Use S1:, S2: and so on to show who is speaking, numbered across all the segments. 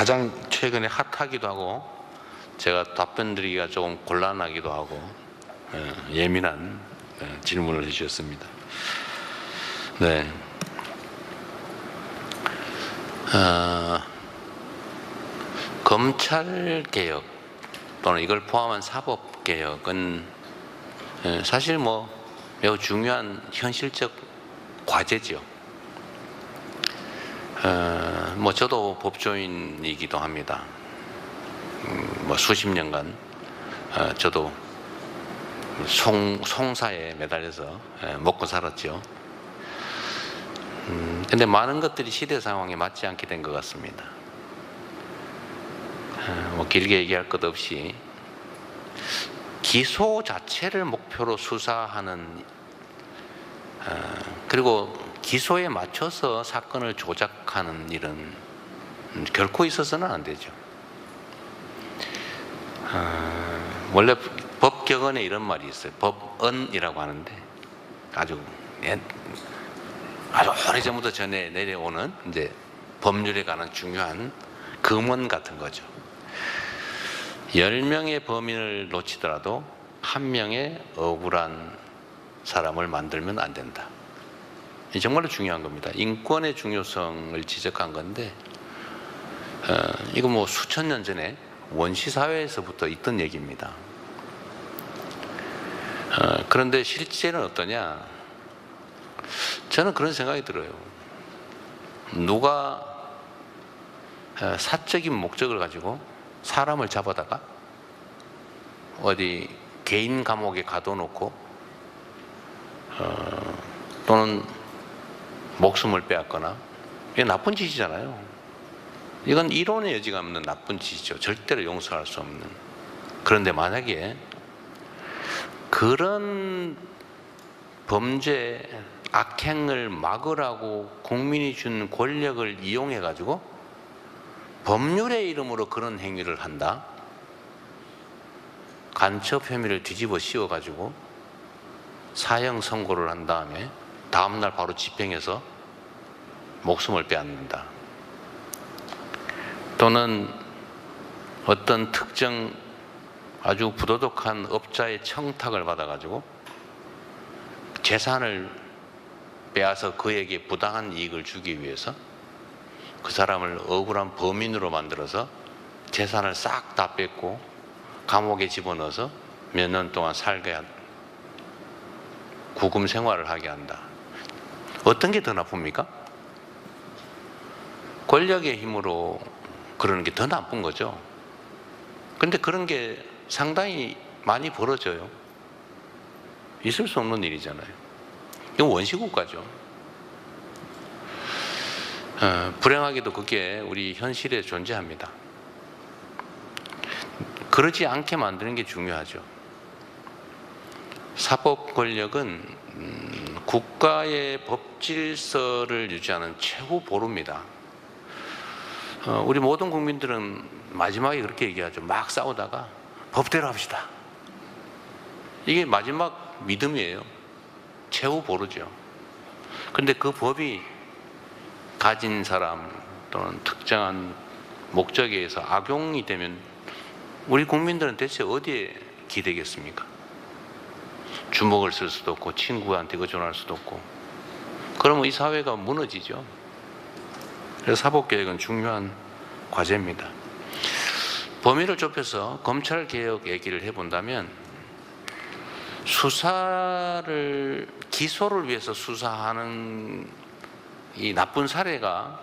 S1: 가장 최근에 핫하기도 하고 제가 답변 드리기가 조금 곤란하기도 하고 예민한 질문을 해주셨습니다. 네. 검찰개혁 또는 이걸 포함한 사법개혁은 사실 매우 중요한 현실적 과제죠. 저도 법조인이기도 합니다. 수십 년간 저도 송사에 매달려서 먹고 살았죠. 근데 많은 것들이 시대 상황에 맞지 않게 된 것 같습니다. 길게 얘기할 것 없이 기소 자체를 목표로 수사하는 그리고 기소에 맞춰서 사건을 조작하는 일은 결코 있어서는 안 되죠. 원래 법격언에 이런 말이 있어요. 법언이라고 하는데 아주 오래전부터 전해 내려오는 이제 법률에 관한 중요한 금언 같은 거죠. 10명의 범인을 놓치더라도 1명의 억울한 사람을 만들면 안 된다. 정말로 중요한 겁니다. 인권의 중요성을 지적한 건데 이거 수천 년 전에 원시사회에서부터 있던 얘기입니다. 그런데 실제는 어떠냐? 저는 그런 생각이 들어요. 누가 사적인 목적을 가지고 사람을 잡아다가 어디 개인 감옥에 가둬놓고 또는 목숨을 빼앗거나 이게 나쁜 짓이잖아요. 이건 이론의 여지가 없는 나쁜 짓이죠. 절대로 용서할 수 없는. 그런데 만약에 그런 범죄 악행을 막으라고 국민이 준 권력을 이용해 가지고 법률의 이름으로 그런 행위를 한다. 간첩 혐의를 뒤집어 씌워 가지고 사형 선고를 한 다음에 다음날 바로 집행해서 목숨을 빼앗는다. 또는 어떤 특정 아주 부도덕한 업자의 청탁을 받아가지고 재산을 빼앗아 그에게 부당한 이익을 주기 위해서 그 사람을 억울한 범인으로 만들어서 재산을 싹 다 뺏고 감옥에 집어넣어서 몇 년 동안 살게 한다. 구금 생활을 하게 한다. 어떤 게 더 나쁩니까? 권력의 힘으로 그러는 게 더 나쁜 거죠. 그런데 그런 게 상당히 많이 벌어져요. 있을 수 없는 일이잖아요. 이건 원시국가죠. 불행하게도 그게 우리 현실에 존재합니다. 그러지 않게 만드는 게 중요하죠. 사법 권력은 국가의 법 질서를 유지하는 최고 보루입니다. 우리 모든 국민들은 마지막에 그렇게 얘기하죠. 막 싸우다가 법대로 합시다. 이게 마지막 믿음이에요. 최후 보루죠. 그런데 그 법이 가진 사람 또는 특정한 목적에 의해서 악용이 되면 우리 국민들은 대체 어디에 기대겠습니까? 주먹을 쓸 수도 없고 친구한테 의존할 수도 없고 그러면 이 사회가 무너지죠. 그래서 사법개혁은 중요한 과제입니다. 범위를 좁혀서 검찰개혁 얘기를 해본다면 기소를 위해서 수사하는 이 나쁜 사례가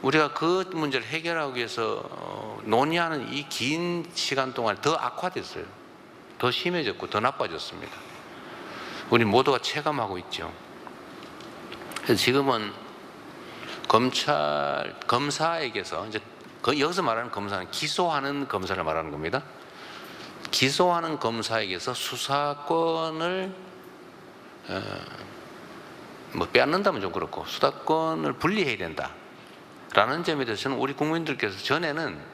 S1: 우리가 그 문제를 해결하기 위해서 논의하는 이 긴 시간 동안 더 악화됐어요. 더 심해졌고 더 나빠졌습니다. 우리 모두가 체감하고 있죠. 그래서 지금은 검사에게서 이제 여기서 말하는 검사는 기소하는 검사를 말하는 겁니다. 기소하는 검사에게서 수사권을 빼앗는다면 좀 그렇고 수사권을 분리해야 된다라는 점에 대해서는 우리 국민들께서 전에는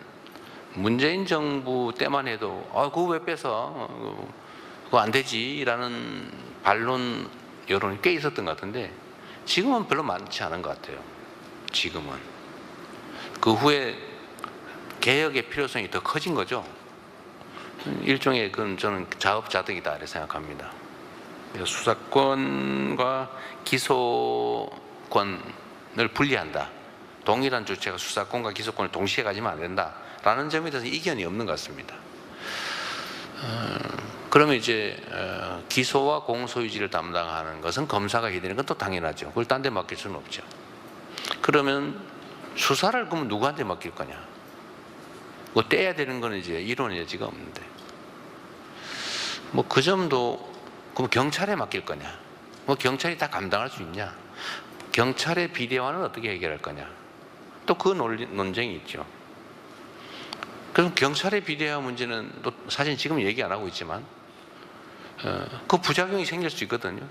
S1: 문재인 정부 때만 해도 그거 왜 뺏어? 그거 안 되지라는 반론 여론이 꽤 있었던 것 같은데 지금은 별로 많지 않은 것 같아요. 지금은 그 후에 개혁의 필요성이 더 커진 거죠. 일종의 그건 저는 자업자득이다 이렇게 생각합니다. 수사권과 기소권을 분리한다. 동일한 주체가 수사권과 기소권을 동시에 가지면 안 된다라는 점에 대해서 이견이 없는 것 같습니다. 그러면 이제 기소와 공소유지를 담당하는 것은 검사가 해야 되는 건 또 당연하죠. 그걸 딴 데 맡길 수는 없죠. 그러면 수사를 그러면 누구한테 맡길 거냐? 뭐 떼야 되는 건 이제 이론의 여지가 없는데, 뭐 그 점도 그럼 경찰에 맡길 거냐? 뭐 경찰이 다 감당할 수 있냐? 경찰의 비대화는 어떻게 해결할 거냐? 또 그 논쟁이 있죠. 그럼 경찰의 비대화 문제는 또 사실 지금 얘기 안 하고 있지만 그 부작용이 생길 수 있거든요.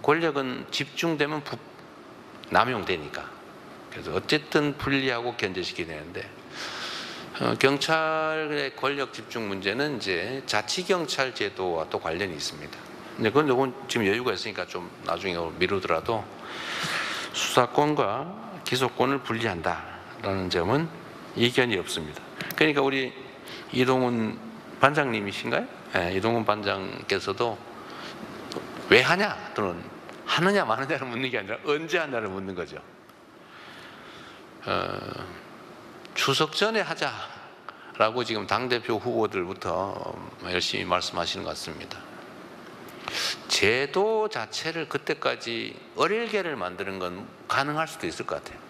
S1: 권력은 집중되면 남용되니까. 그래서 어쨌든 분리하고 견제시켜야 되는데, 경찰의 권력 집중 문제는 이제 자치경찰 제도와 또 관련이 있습니다. 근데 그건 지금 여유가 있으니까 좀 나중에 미루더라도 수사권과 기소권을 분리한다라는 점은 이견이 없습니다. 그러니까 우리 이동훈 반장님이신가요? 네, 이동훈 반장께서도 왜 하냐 또는 하느냐 마느냐를 묻는 게 아니라 언제 하냐를 묻는 거죠. 추석 전에 하자라고 지금 당대표 후보들부터 열심히 말씀하시는 것 같습니다. 제도 자체를 그때까지 어릴게를 만드는 건 가능할 수도 있을 것 같아요.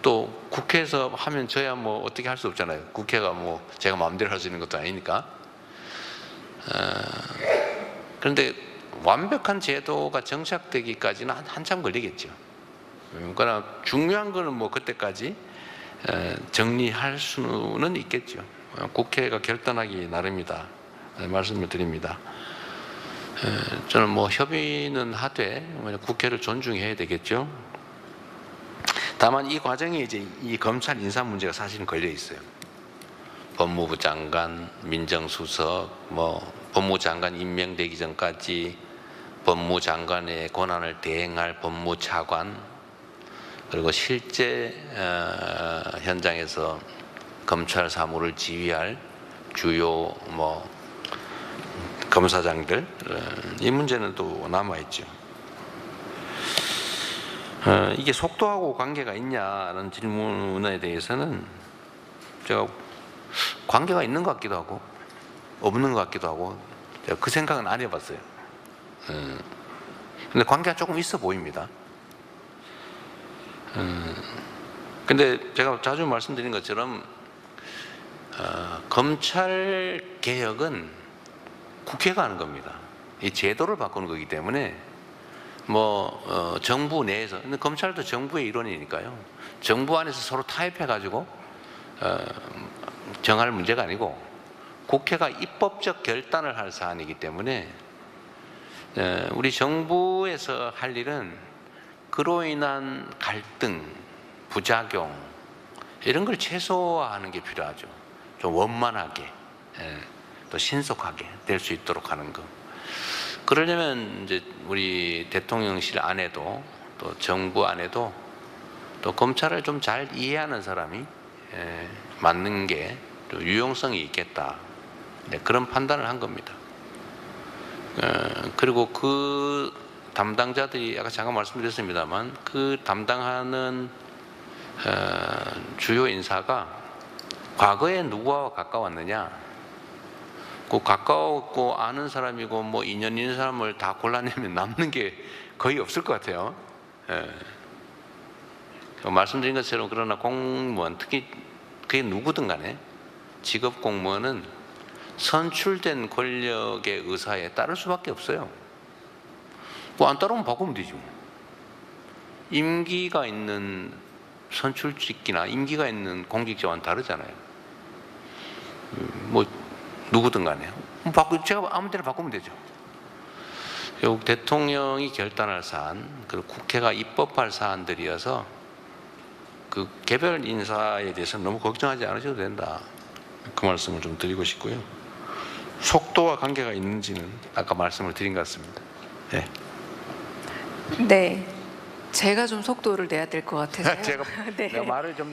S1: 또 국회에서 하면 저야 뭐 어떻게 할 수 없잖아요. 국회가 뭐 제가 마음대로 할 수 있는 것도 아니니까. 그런데 완벽한 제도가 정착되기까지는 한참 걸리겠죠. 그러나 중요한 거는 뭐 그때까지 정리할 수는 있겠죠. 국회가 결단하기 나름이다 말씀을 드립니다. 저는 뭐 협의는 하되 국회를 존중해야 되겠죠. 다만 이 과정에 이제 이 검찰 인사 문제가 사실은 걸려 있어요. 법무부 장관, 민정수석, 뭐 법무장관 임명되기 전까지 법무장관의 권한을 대행할 법무차관, 그리고 실제 현장에서 검찰 사무를 지휘할 주요 뭐 검사장들, 이 문제는 또 남아 있죠. 이게 속도하고 관계가 있냐는 질문에 대해서는 제가 관계가 있는 것 같기도 하고 없는 것 같기도 하고 제가 그 생각은 안 해봤어요. 근데 관계가 조금 있어 보입니다. 근데 제가 자주 말씀드린 것처럼 검찰 개혁은 국회가 하는 겁니다. 이 제도를 바꾸는 거기 때문에 뭐 정부 내에서, 근데 검찰도 정부의 일원이니까요. 정부 안에서 서로 타협해 가지고 정할 문제가 아니고 국회가 입법적 결단을 할 사안이기 때문에 우리 정부에서 할 일은 그로 인한 갈등, 부작용 이런 걸 최소화하는 게 필요하죠. 좀 원만하게 또 신속하게 될 수 있도록 하는 거. 그러려면 이제 우리 대통령실 안에도 또 정부 안에도 또 검찰을 좀 잘 이해하는 사람이 맞는 게 좀 유용성이 있겠다. 그런 판단을 한 겁니다. 그리고 그 담당자들이 아까 잠깐 말씀드렸습니다만 그 담당하는 주요 인사가 과거에 누구와 가까웠느냐, 그 가까웠고 아는 사람이고 뭐 인연 있는 사람을 다 골라내면 남는 게 거의 없을 것 같아요. 말씀드린 것처럼 그러나 공무원, 특히 그게 누구든 간에 직업 공무원은 선출된 권력의 의사에 따를 수밖에 없어요. 뭐 안 따르면 바꾸면 되지 뭐. 임기가 있는 선출직이나 임기가 있는 공직자와는 다르잖아요. 뭐 누구든 간에 제가 아무 때나 바꾸면 되죠. 결국 대통령이 결단할 사안, 그리고 국회가 입법할 사안들이어서 그 개별 인사에 대해서는 너무 걱정하지 않으셔도 된다. 그 말씀을 좀 드리고 싶고요. 속도와 관계가 있는지는 아까 말씀을 드린 것 같습니다. 네.
S2: 네, 제가 좀 속도를 내야 될 것 같아서요.
S1: 제가
S2: 네.
S1: 내가 말을 좀